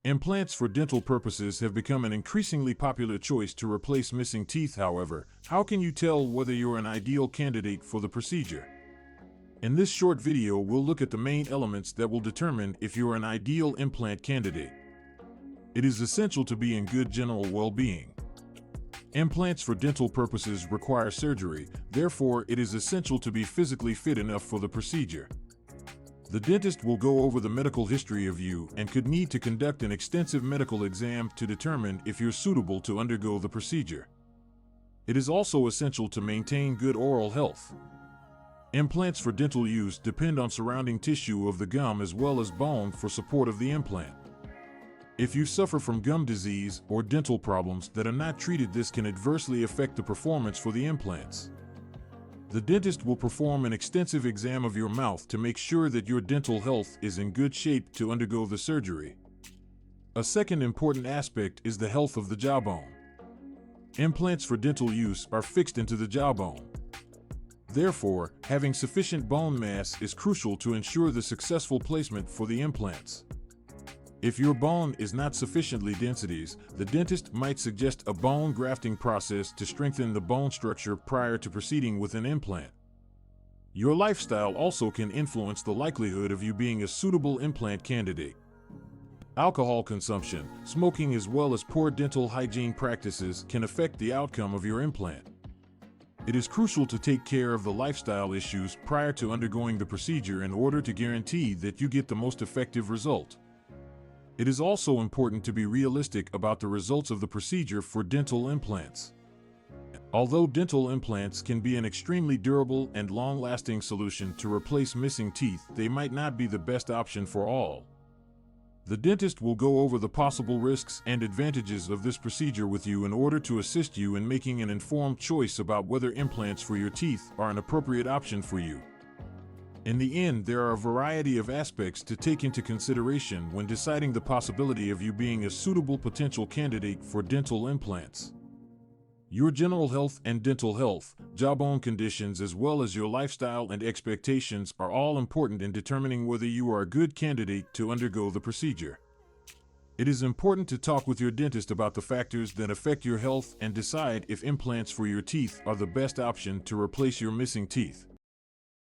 Implants for dental purposes have become an increasingly popular choice to replace missing teeth. However, how can you tell whether you're an ideal candidate for the procedure? In this short video, we'll look at the main elements that will determine if you're an ideal implant candidate. It is essential to be in good general well-being. Implants for dental purposes require surgery, therefore it is essential to be physically fit enough for the procedure. The dentist will go over the medical history of you and could need to conduct an extensive medical exam to determine if you're suitable to undergo the procedure. It is also essential to maintain good oral health. Implants for dental use depend on surrounding tissue of the gum as well as bone for support of the implant. If you suffer from gum disease or dental problems that are not treated, this can adversely affect the performance for the implants. The dentist will perform an extensive exam of your mouth to make sure that your dental health is in good shape to undergo the surgery. A second important aspect is the health of the jawbone. Implants for dental use are fixed into the jawbone. Therefore, having sufficient bone mass is crucial to ensure the successful placement for the implants. If your bone is not sufficiently densities, the dentist might suggest a bone grafting process to strengthen the bone structure prior to proceeding with an implant. Your lifestyle also can influence the likelihood of you being a suitable implant candidate. Alcohol consumption, smoking, as well as poor dental hygiene practices can affect the outcome of your implant. It is crucial to take care of the lifestyle issues prior to undergoing the procedure in order to guarantee that you get the most effective result. It is also important to be realistic about the results of the procedure for dental implants. Although dental implants can be an extremely durable and long-lasting solution to replace missing teeth, they might not be the best option for all. The dentist will go over the possible risks and advantages of this procedure with you in order to assist you in making an informed choice about whether implants for your teeth are an appropriate option for you. In the end, there are a variety of aspects to take into consideration when deciding the possibility of you being a suitable potential candidate for dental implants. Your general health and dental health, jawbone conditions, as well as your lifestyle and expectations are all important in determining whether you are a good candidate to undergo the procedure. It is important to talk with your dentist about the factors that affect your health and decide if implants for your teeth are the best option to replace your missing teeth.